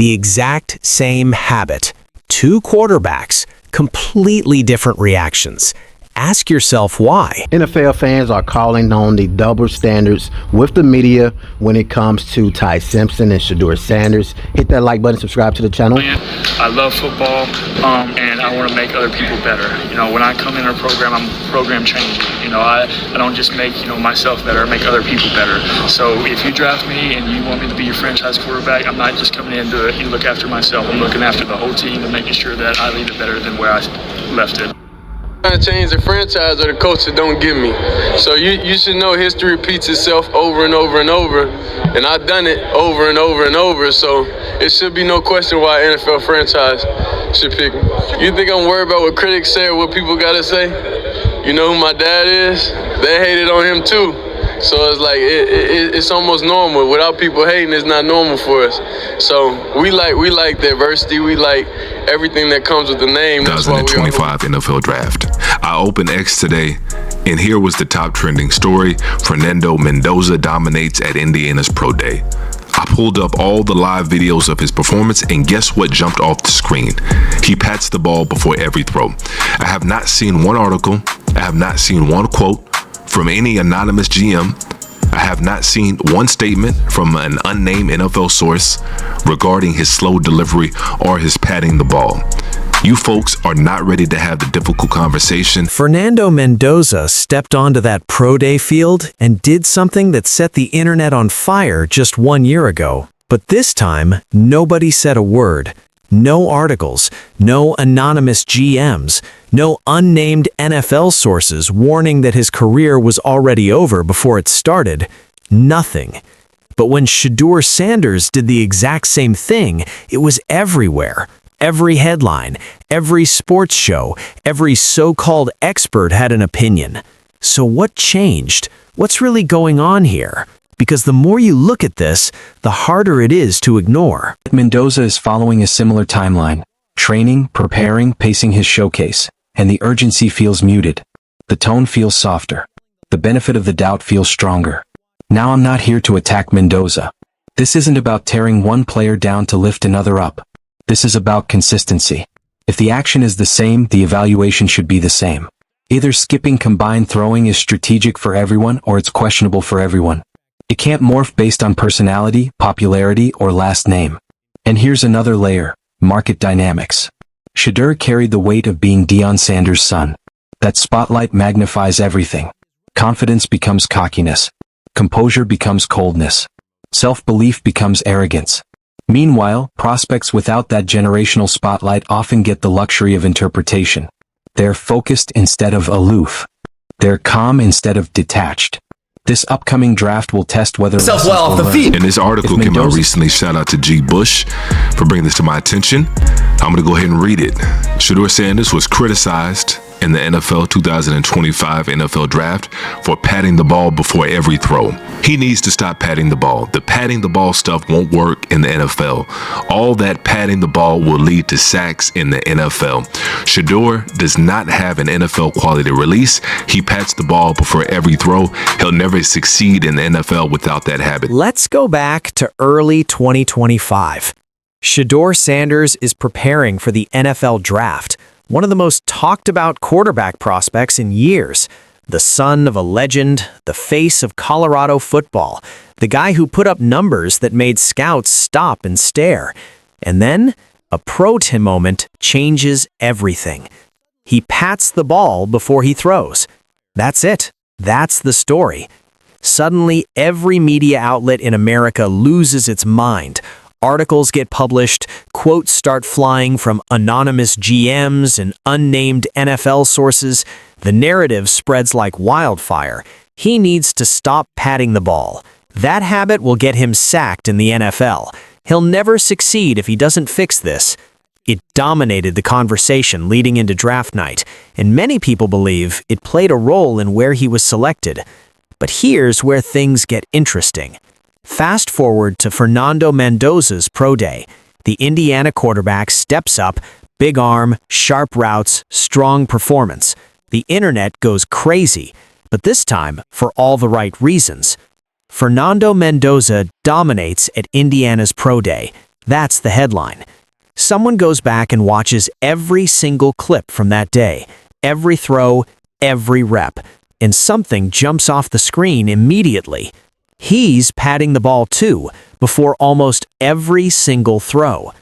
The exact same habit. Two quarterbacks, completely different reactions. Ask yourself why. NFL fans are calling on the double standards with the media when it comes to Ty Simpson and Shedeur Sanders. Hit that like button, subscribe to the channel. I love football, and I want to make other people better. You know, when I come in a program, I'm program changing. You know, I don't just make, myself better, I make other people better. So if you draft me and you want me to be your franchise quarterback, I'm not just coming in to look after myself. I'm looking after the whole team and making sure that I leave it better than where I left it. Trying to change the franchise or the coach that don't get me. So you should know history repeats itself over and over and over, and I've done it over and over and over. So it should be no question why an NFL franchise should pick me. You think I'm worried about what critics say or what people gotta say? You know who my dad is? They hated on him too. So it's like it's almost normal. Without people hating, it's not normal for us. So we like diversity. We like everything that comes with the name. 2025 NFL Draft. I opened X today, and here was the top trending story. Fernando Mendoza dominates at Indiana's Pro Day. I pulled up all the live videos of his performance, and guess what jumped off the screen? He pats the ball before every throw. I have not seen one article. I have not seen one quote from any anonymous GM. I have not seen one statement from an unnamed NFL source regarding his slow delivery or his patting the ball. You folks are not ready to have the difficult conversation. Fernando Mendoza stepped onto that pro day field and did something that set the internet on fire just 1 year ago. But this time, nobody said a word. No articles, no anonymous GMs, no unnamed NFL sources warning that his career was already over before it started. Nothing. But when Shedeur Sanders did the exact same thing, it was everywhere. Every headline, every sports show, every so-called expert had an opinion. So what changed? What's really going on here? Because the more you look at this, the harder it is to ignore. Mendoza is following a similar timeline, training, preparing, pacing his showcase, and the urgency feels muted. The tone feels softer. The benefit of the doubt feels stronger. Now I'm not here to attack Mendoza. This isn't about tearing one player down to lift another up. This is about consistency. If the action is the same, the evaluation should be the same. Either skipping combined throwing is strategic for everyone or it's questionable for everyone. It can't morph based on personality, popularity, or last name. And here's another layer, market dynamics. Shedeur carried the weight of being Deion Sanders' son. That spotlight magnifies everything. Confidence becomes cockiness. Composure becomes coldness. Self-belief becomes arrogance. Meanwhile, prospects without that generational spotlight often get the luxury of interpretation. They're focused instead of aloof. They're calm instead of detached. This upcoming draft will test whether well off the feet. And this article came out recently. Shout out to G. Bush for bringing this to my attention. I'm going to go ahead and read it. Shedeur Sanders was criticized in the NFL 2025 NFL Draft for patting the ball before every throw. He needs to stop patting the ball. The patting the ball stuff won't work in the NFL. All that patting the ball will lead to sacks in the NFL. Shedeur does not have an NFL quality release. He pats the ball before every throw. He'll never succeed in the NFL without that habit. Let's go back to early 2025. Shedeur Sanders is preparing for the NFL Draft, one of the most talked about quarterback prospects in years. The son of a legend, the face of Colorado football, the guy who put up numbers that made scouts stop and stare. And then, a pro team moment changes everything. He pats the ball before he throws. That's it. That's the story. Suddenly, every media outlet in America loses its mind. Articles get published, quotes start flying from anonymous GMs and unnamed NFL sources. The narrative spreads like wildfire. He needs to stop patting the ball. That habit will get him sacked in the NFL. He'll never succeed if he doesn't fix this. It dominated the conversation leading into draft night, and many people believe it played a role in where he was selected. But here's where things get interesting. Fast forward to Fernando Mendoza's pro day. The Indiana quarterback steps up, big arm, sharp routes, strong performance. The internet goes crazy, but this time for all the right reasons. Fernando Mendoza dominates at Indiana's pro day. That's the headline. Someone goes back and watches every single clip from that day, every throw, every rep, and something jumps off the screen immediately. He's patting the ball too, before almost every single throw.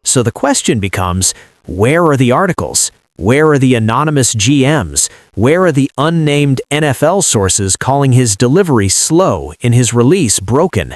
So the question becomes, where are the articles? Where are the anonymous GMs? Where are the unnamed NFL sources calling his delivery slow and his release broken?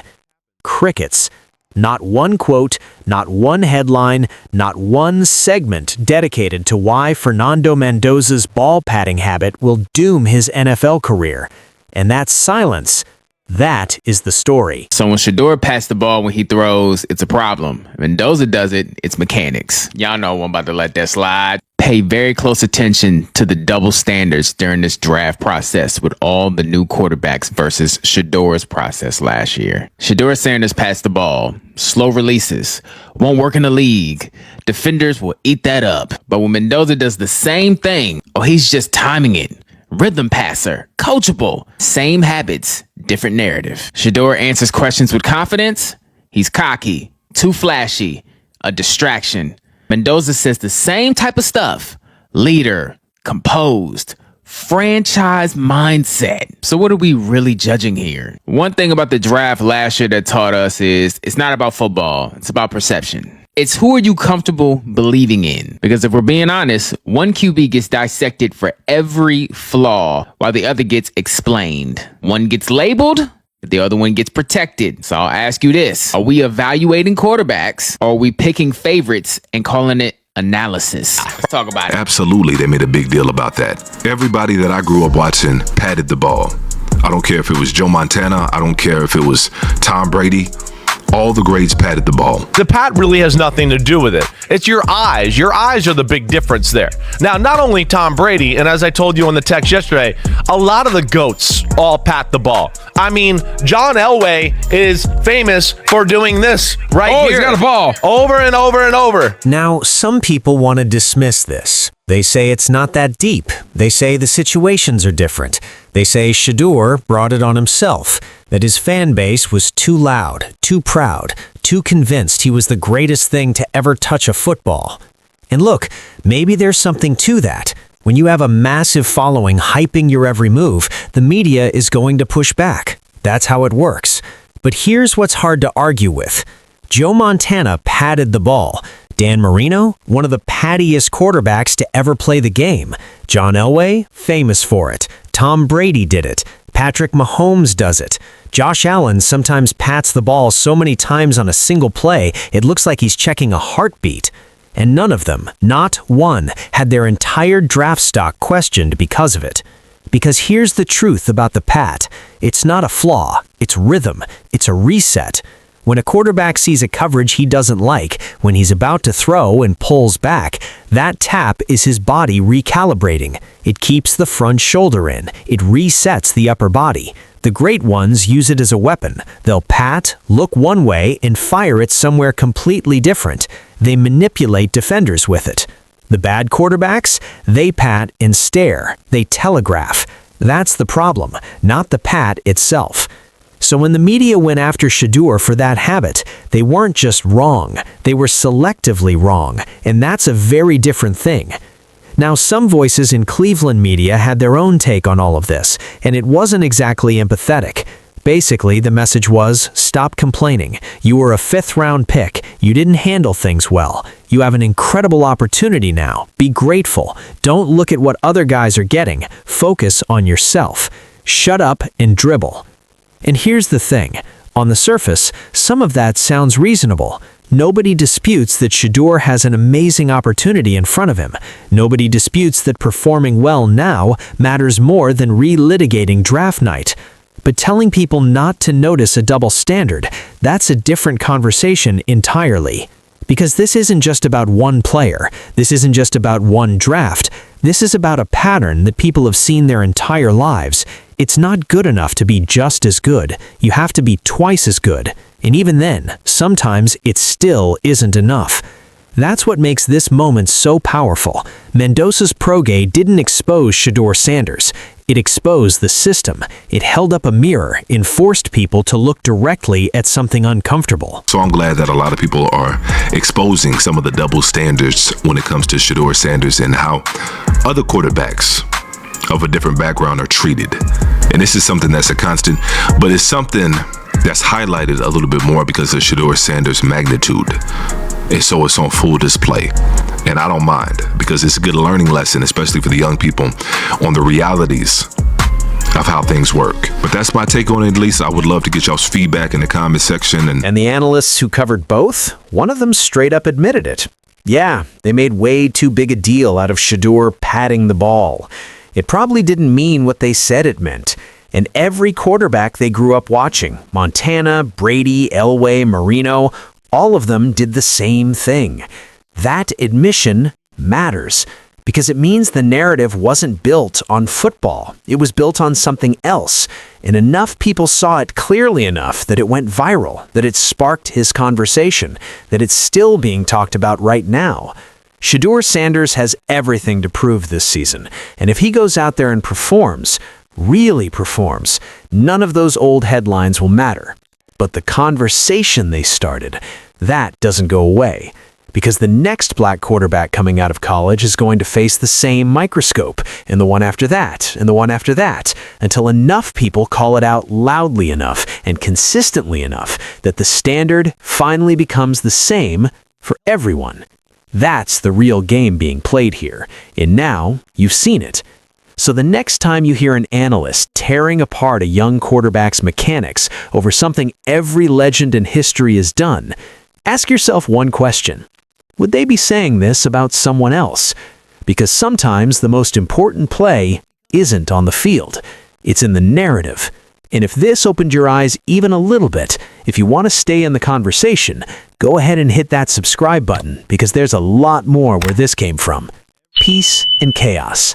Crickets. Not one quote, not one headline, not one segment dedicated to why Fernando Mendoza's ball patting habit will doom his NFL career. And that silence, that is the story. So when Shedeur passes the ball when he throws, it's a problem. Mendoza does it, it's mechanics. Y'all know I'm about to let that slide. Pay very close attention to the double standards during this draft process with all the new quarterbacks versus Shedeur's process last year. Shedeur Sanders passed the ball. Slow releases. Won't work in the league. Defenders will eat that up. But when Mendoza does the same thing, he's just timing it. Rhythm passer, coachable, same habits, different narrative. Shedeur answers questions with confidence. He's cocky, too flashy, a distraction. Mendoza says the same type of stuff. Leader, composed, franchise mindset. So what are we really judging here? One thing about the draft last year that taught us is it's not about football. It's about perception. It's who are you comfortable believing in? Because if we're being honest, one QB gets dissected for every flaw while the other gets explained. One gets labeled, the other one gets protected. So I'll ask you this. Are we evaluating quarterbacks or are we picking favorites and calling it analysis? Let's talk about it. Absolutely, they made a big deal about that. Everybody that I grew up watching patted the ball. I don't care if it was Joe Montana. I don't care if it was Tom Brady. All the greats patted the ball. The pat really has nothing to do with it. It's your eyes. Your eyes are the big difference there. Now, not only Tom Brady, and as I told you on the text yesterday, a lot of the GOATs all pat the ball. I mean, John Elway is famous for doing this right here. He's got a ball. Over and over and over. Now, some people want to dismiss this. They say it's not that deep. They say the situations are different. They say Shedeur brought it on himself, that his fan base was too loud, too proud, too convinced he was the greatest thing to ever touch a football. And look, maybe there's something to that. When you have a massive following hyping your every move, the media is going to push back. That's how it works. But here's what's hard to argue with. Joe Montana patted the ball. Dan Marino, one of the pattiest quarterbacks to ever play the game. John Elway, famous for it. Tom Brady did it. Patrick Mahomes does it. Josh Allen sometimes pats the ball so many times on a single play, it looks like he's checking a heartbeat. And none of them, not one, had their entire draft stock questioned because of it. Because here's the truth about the pat. It's not a flaw. It's rhythm. It's a reset. When a quarterback sees a coverage he doesn't like, when he's about to throw and pulls back, that tap is his body recalibrating. It keeps the front shoulder in. It resets the upper body. The great ones use it as a weapon. They'll pat, look one way, and fire it somewhere completely different. They manipulate defenders with it. The bad quarterbacks, they pat and stare. They telegraph. That's the problem, not the pat itself. So when the media went after Shedeur for that habit, they weren't just wrong, they were selectively wrong, and that's a very different thing. Now, some voices in Cleveland media had their own take on all of this, and it wasn't exactly empathetic. Basically, the message was, stop complaining. You were a fifth-round pick. You didn't handle things well. You have an incredible opportunity now. Be grateful. Don't look at what other guys are getting. Focus on yourself. Shut up and dribble. And here's the thing. On the surface, some of that sounds reasonable. Nobody disputes that Shedeur has an amazing opportunity in front of him. Nobody disputes that performing well now matters more than relitigating draft night. But telling people not to notice a double standard, that's a different conversation entirely. Because this isn't just about one player. This isn't just about one draft. This is about a pattern that people have seen their entire lives. It's not good enough to be just as good. You have to be twice as good. And even then, sometimes it still isn't enough. That's what makes this moment so powerful. Mendoza's pro day didn't expose Shedeur Sanders. It exposed the system. It held up a mirror and forced people to look directly at something uncomfortable. So I'm glad that a lot of people are exposing some of the double standards when it comes to Shedeur Sanders and how other quarterbacks of a different background are treated. And this is something that's a constant, but it's something that's highlighted a little bit more because of Shedeur Sanders' magnitude. And so it's on full display. And I don't mind because it's a good learning lesson, especially for the young people, on the realities of how things work. But that's my take on it, at least. I would love to get y'all's feedback in the comment section. And the analysts who covered both, one of them straight up admitted it. Yeah, they made way too big a deal out of Shedeur patting the ball. It probably didn't mean what they said it meant. And every quarterback they grew up watching, Montana, Brady, Elway, Marino, all of them did the same thing. That admission matters because it means the narrative wasn't built on football. It was built on something else. And enough people saw it clearly enough that it went viral, that it sparked his conversation, that it's still being talked about right now. Shedeur Sanders has everything to prove this season. And if he goes out there and performs, really performs, none of those old headlines will matter. But the conversation they started, that doesn't go away. Because the next black quarterback coming out of college is going to face the same microscope, and the one after that, and the one after that, until enough people call it out loudly enough and consistently enough that the standard finally becomes the same for everyone. That's the real game being played here, and now you've seen it. So the next time you hear an analyst tearing apart a young quarterback's mechanics over something every legend in history has done, ask yourself one question. Would they be saying this about someone else? Because sometimes the most important play isn't on the field. It's in the narrative. And if this opened your eyes even a little bit, if you want to stay in the conversation, go ahead and hit that subscribe button because there's a lot more where this came from. Peace and chaos.